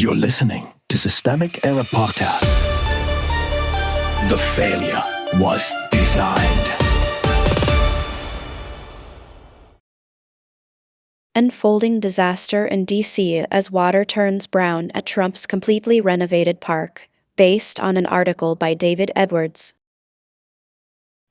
You're listening to Systemic Error Podcast. The failure was designed. Unfolding disaster in D.C. as water turns brown at Trump's completely renovated park, based on an article by David Edwards.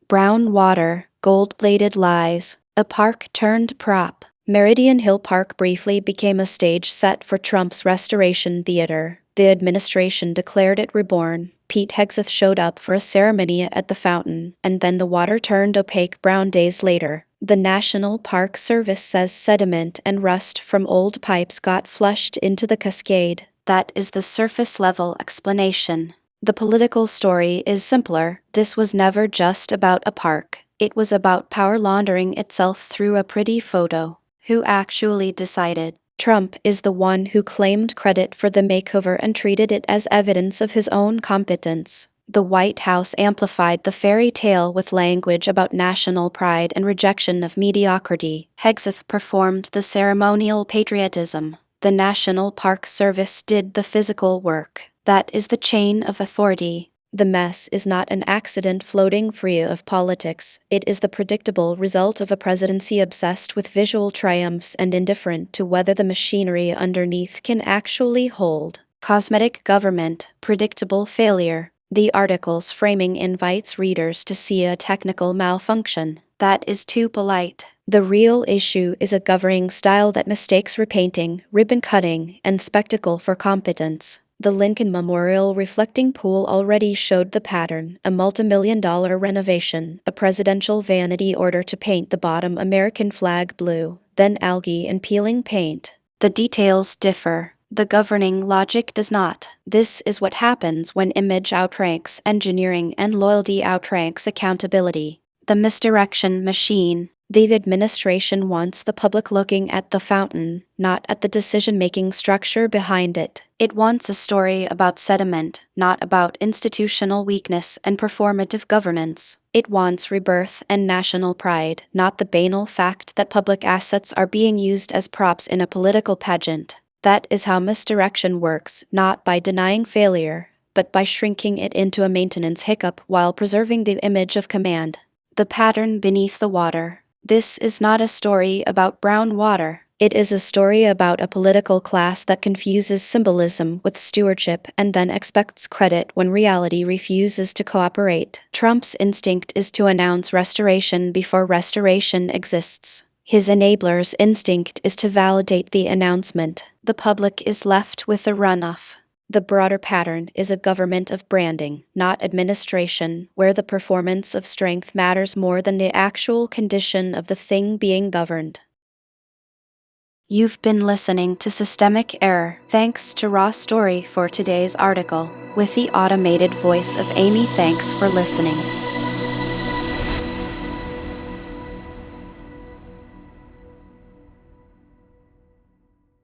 Brown water, gold-plated lies, a park turned prop. Meridian Hill Park briefly became a stage set for Trump's restoration theater. The administration declared it reborn. Pete Hegseth showed up for a ceremony at the fountain, and then the water turned opaque brown days later. The National Park Service says sediment and rust from old pipes got flushed into the cascade. That is the surface-level explanation. The political story is simpler. This was never just about a park. It was about power laundering itself through a pretty photo. Who actually decided? Trump is the one who claimed credit for the makeover and treated it as evidence of his own competence. The White House amplified the fairy tale with language about national pride and rejection of mediocrity. Hegseth performed the ceremonial patriotism. The National Park Service did the physical work. That is the chain of authority. The mess is not an accident floating free of politics. It is the predictable result of a presidency obsessed with visual triumphs and indifferent to whether the machinery underneath can actually hold. Cosmetic government, predictable failure. The article's framing invites readers to see a technical malfunction. That is too polite. The real issue is a governing style that mistakes repainting, ribbon cutting, and spectacle for competence. The Lincoln Memorial reflecting pool already showed the pattern: a multimillion-dollar renovation, a presidential vanity order to paint the bottom American flag blue, then algae and peeling paint. The details differ. The governing logic does not. This is what happens when image outranks engineering and loyalty outranks accountability. The misdirection machine. The administration wants the public looking at the fountain, not at the decision-making structure behind it. It wants a story about sediment, not about institutional weakness and performative governance. It wants rebirth and national pride, not the banal fact that public assets are being used as props in a political pageant. That is how misdirection works, not by denying failure, but by shrinking it into a maintenance hiccup while preserving the image of command. The pattern beneath the water. This is not a story about brown water. It is a story about a political class that confuses symbolism with stewardship and then expects credit when reality refuses to cooperate. Trump's instinct is to announce restoration before restoration exists. His enabler's instinct is to validate the announcement. The public is left with the runoff. The broader pattern is a government of branding, not administration, where the performance of strength matters more than the actual condition of the thing being governed. You've been listening to Systemic Error. Thanks to Raw Story for today's article, with the automated voice of Amy. Thanks for listening.